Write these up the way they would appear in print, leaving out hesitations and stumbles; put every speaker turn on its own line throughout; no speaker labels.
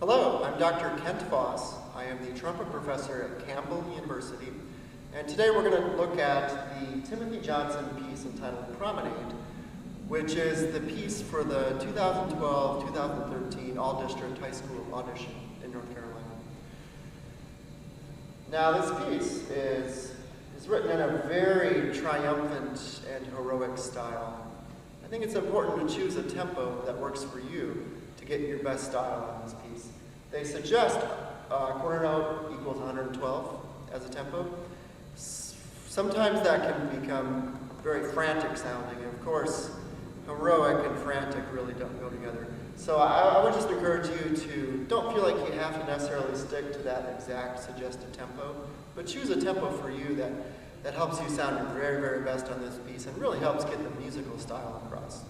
Hello, I'm Dr. Kent Voss. I am the trumpet professor at Campbell University, and today we're going to look at the Timothy Johnson piece entitled Promenade, which is the piece for the 2012-2013 All-District High School audition in North Carolina. Now this piece is written in a very triumphant and heroic style. I think it's important to choose a tempo that works for you to get your best style on this piece. They suggest quarter note equals 112 as a tempo. Sometimes that can become very frantic sounding, and of course, heroic and frantic really don't go together. So I would just encourage you to don't feel like you have to necessarily stick to that exact suggested tempo, but choose a tempo for you that helps you sound your very, very best on this piece and really helps get the musical style across.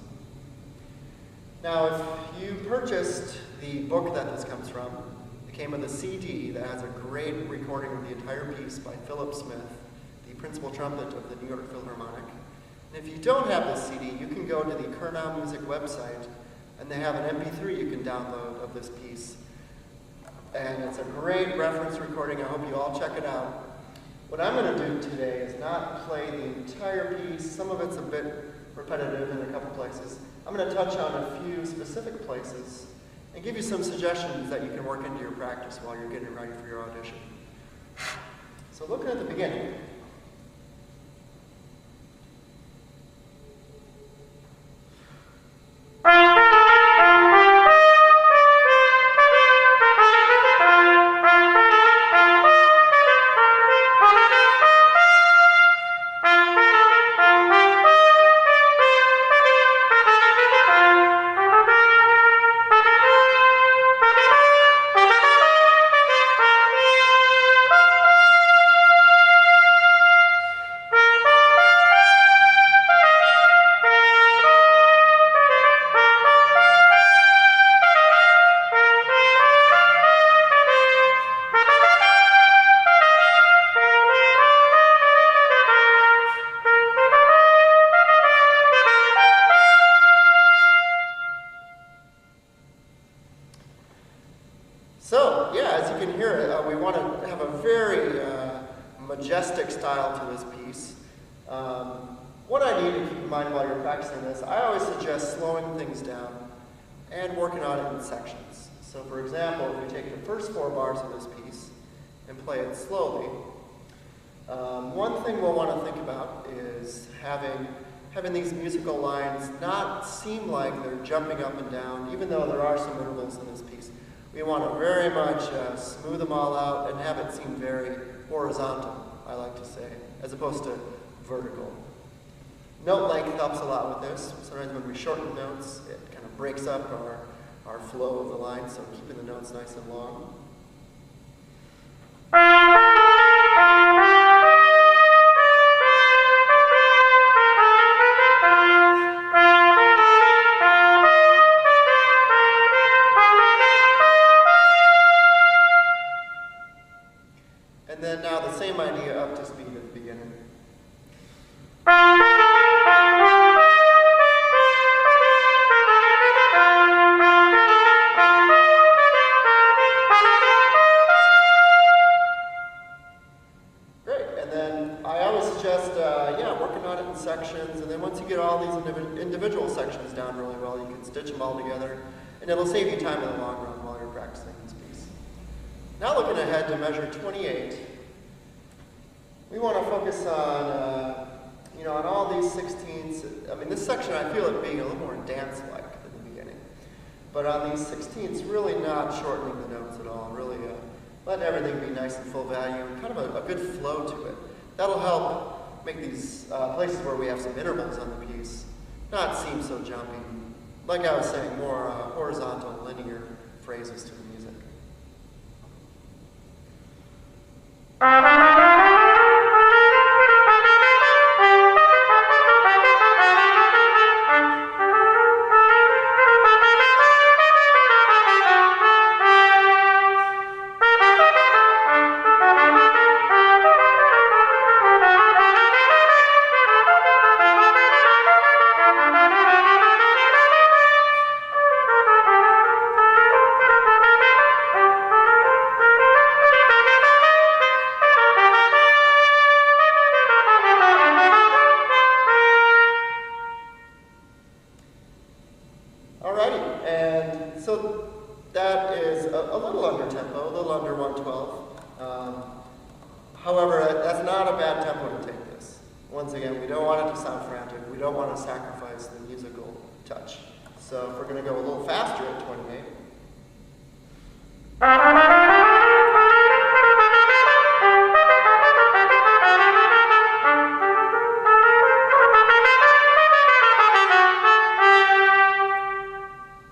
Now, if you purchased the book that this comes from, it came with a CD that has a great recording of the entire piece by Philip Smith, the principal trumpet of the New York Philharmonic. And if you don't have this CD, you can go to the Kernow Music website, and they have an MP3 you can download of this piece. And it's a great reference recording. I hope you all check it out. What I'm going to do today is not play the entire piece. Some of it's a bit repetitive in a couple places. I'm going to touch on a few specific places and give you some suggestions that you can work into your practice while you're getting ready for your audition. So looking at the beginning, we want to have a very majestic style to this piece. One idea to keep in mind while you're practicing this, I always suggest slowing things down and working on it in sections. So for example, if we take the first 4 bars of this piece and play it slowly, one thing we'll want to think about is having these musical lines not seem like they're jumping up and down, even though there are some intervals in this piece. We want to very much smooth them all out and have it seem very horizontal, I like to say, as opposed to vertical. Note length helps a lot with this. Sometimes when we shorten notes, it kind of breaks up our flow of the line, so keeping the notes nice and long. And then now the same idea up to speed at the beginning. Great, and then I always suggest, working on it in sections, and then once you get all these individual sections down really well, you can stitch them all together, and it'll save you time in the long run while you're practicing this piece. Now looking ahead to measure 28, we want to focus on, on all these 16ths. I mean, this section I feel it being a little more dance-like in the beginning. But on these 16ths, really not shortening the notes at all, really letting everything be nice and full value, and kind of a good flow to it. That'll help make these places where we have some intervals on the piece not seem so jumpy. Like I was saying, more horizontal, linear phrases to the music. so that is a little under tempo, a little under 112. However, that's not a bad tempo to take this. Once again, we don't want it to sound frantic. We don't want to sacrifice the musical touch. So if we're going to go a little faster at 28.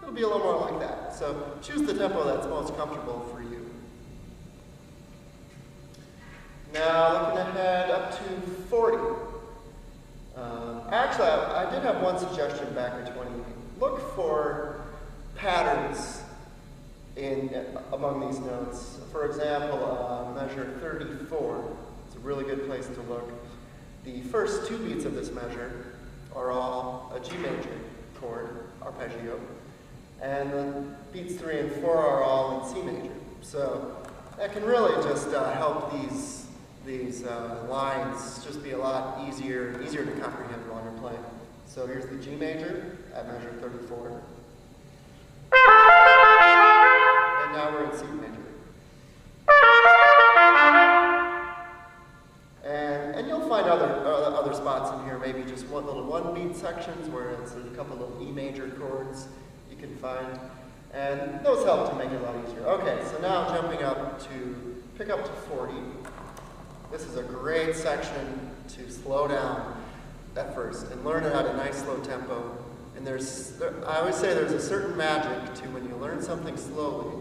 It'll be a little more like that. So choose the tempo that's most comfortable for you. Now looking ahead up to 40. Actually, I did have one suggestion back at 28. Look for patterns among these notes. For example, measure 34 is a really good place to look. The first two beats of this measure are all a G major chord, arpeggio, and the beats 3 and 4 are all in C major. So that can really just help these lines just be a lot easier to comprehend while you're playing. So here's the G major at measure 34. And now we're in C major. And you'll find other spots in here, maybe just one beat sections where it's a couple of E major chords you can find. And those help to make it a lot easier. Okay, so now jumping up to pick up to 40. This is a great section to slow down at first and learn it at a nice slow tempo. And I always say there's a certain magic to when you learn something slowly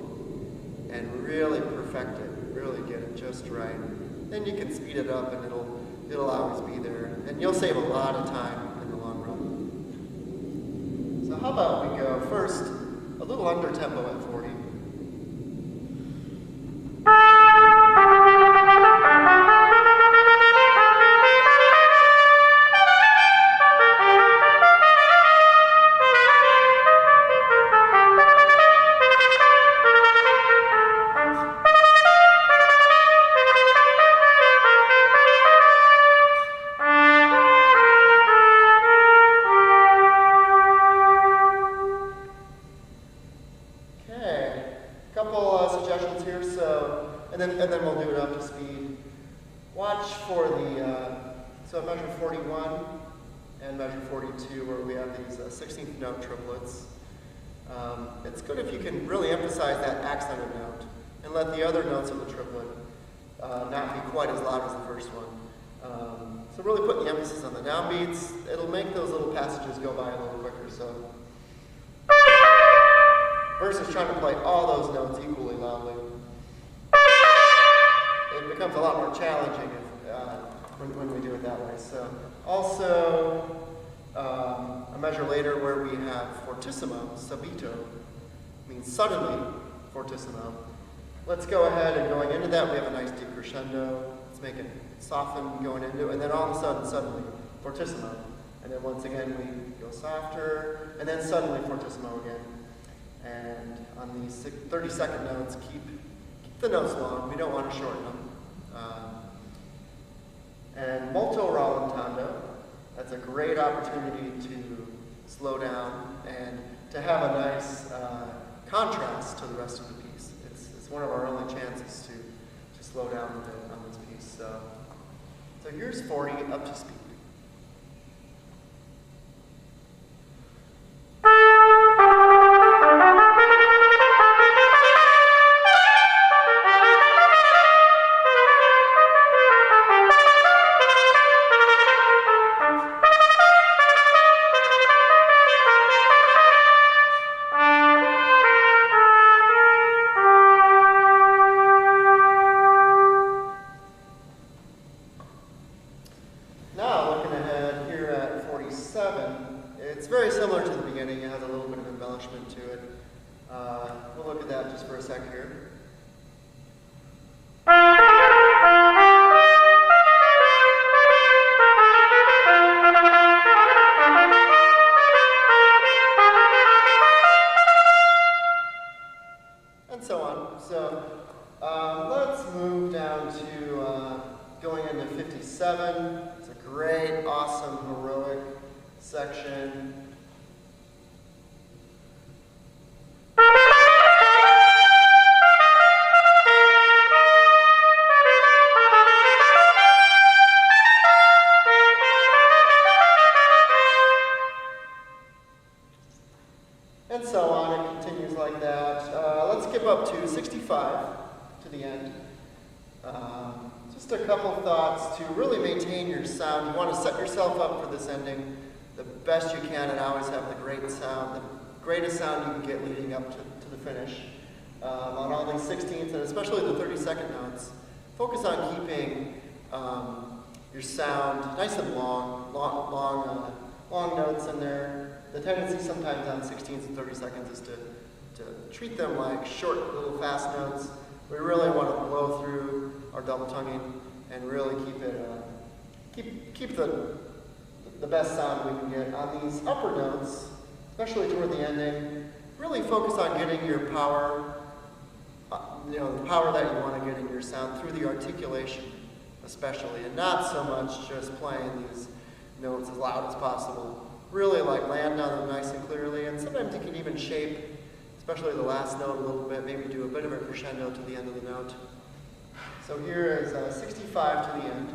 and really perfect it, really get it just right. Then you can speed it up and it'll always be there. And you'll save a lot of time in the long run. So how about we go first a little under tempo at 40. And then we'll do it up to speed. Watch for so measure 41 and measure 42 where we have these 16th note triplets. It's good if you can really emphasize that accented note and let the other notes of the triplet not be quite as loud as the first one. So really put the emphasis on the downbeats. It'll make those little passages go by a little quicker. So versus trying to play all those notes equally loudly. It becomes a lot more challenging when we do it that way. So also a measure later where we have fortissimo, subito, means suddenly fortissimo. Let's go ahead and going into that we have a nice deep crescendo. Let's make it soften going into it, and then all of a sudden suddenly fortissimo. And then once again we go softer, and then suddenly fortissimo again. And on these 30-second notes, keep the notes long. We don't want to shorten them. And molto rallentando, that's a great opportunity to slow down and to have a nice contrast to the rest of the piece. It's one of our only chances to slow down a bit on this piece. So here's 40 up to speed. It's very similar to the beginning. It has a little bit of embellishment to it. We'll look at that just for a sec here. And so on. So let's move down to going into 57. It's a great, awesome, heroic section. let's skip up to 65 to the end. Just a couple thoughts to really maintain your sound. You want to set yourself up for this ending the best you can and always have the greatest sound you can get leading up to the finish. On all these 16ths and especially the 32nd notes, focus on keeping your sound nice and long notes in there. The tendency sometimes on 16ths and 32nds is to treat them like short little fast notes. We really want to blow through our double tonguing and really keep the best sound we can get. On these upper notes, especially toward the ending, really focus on getting your power, the power that you want to get in your sound through the articulation especially, and not so much just playing these notes as loud as possible. Really land on them nice and clearly, and sometimes you can even shape, especially the last note a little bit, maybe do a bit of a crescendo to the end of the note. So here is 65 to the end.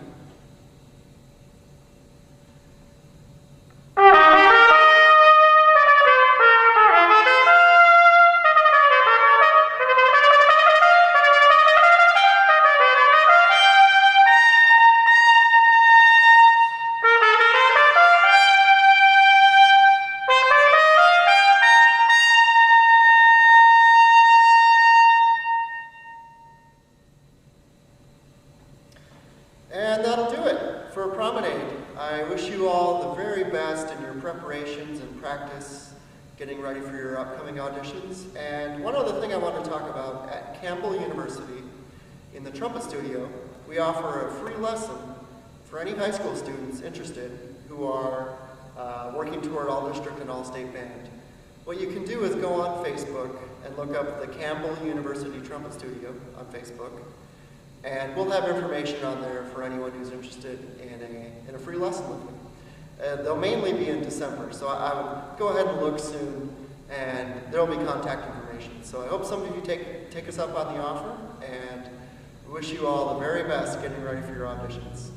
And that'll do it for Promenade. I wish you all the very best in your preparations and practice, getting ready for your upcoming auditions. And one other thing I want to talk about, at Campbell University, in the trumpet studio, we offer a free lesson for any high school students interested who are working toward all-district and all-state band. What you can do is go on Facebook and look up the Campbell University Trumpet Studio on Facebook. And we'll have information on there for anyone who's interested in a free lesson with me. They'll mainly be in December, so I would go ahead and look soon, and there'll be contact information. So I hope some of you take us up on the offer, and wish you all the very best getting ready for your auditions.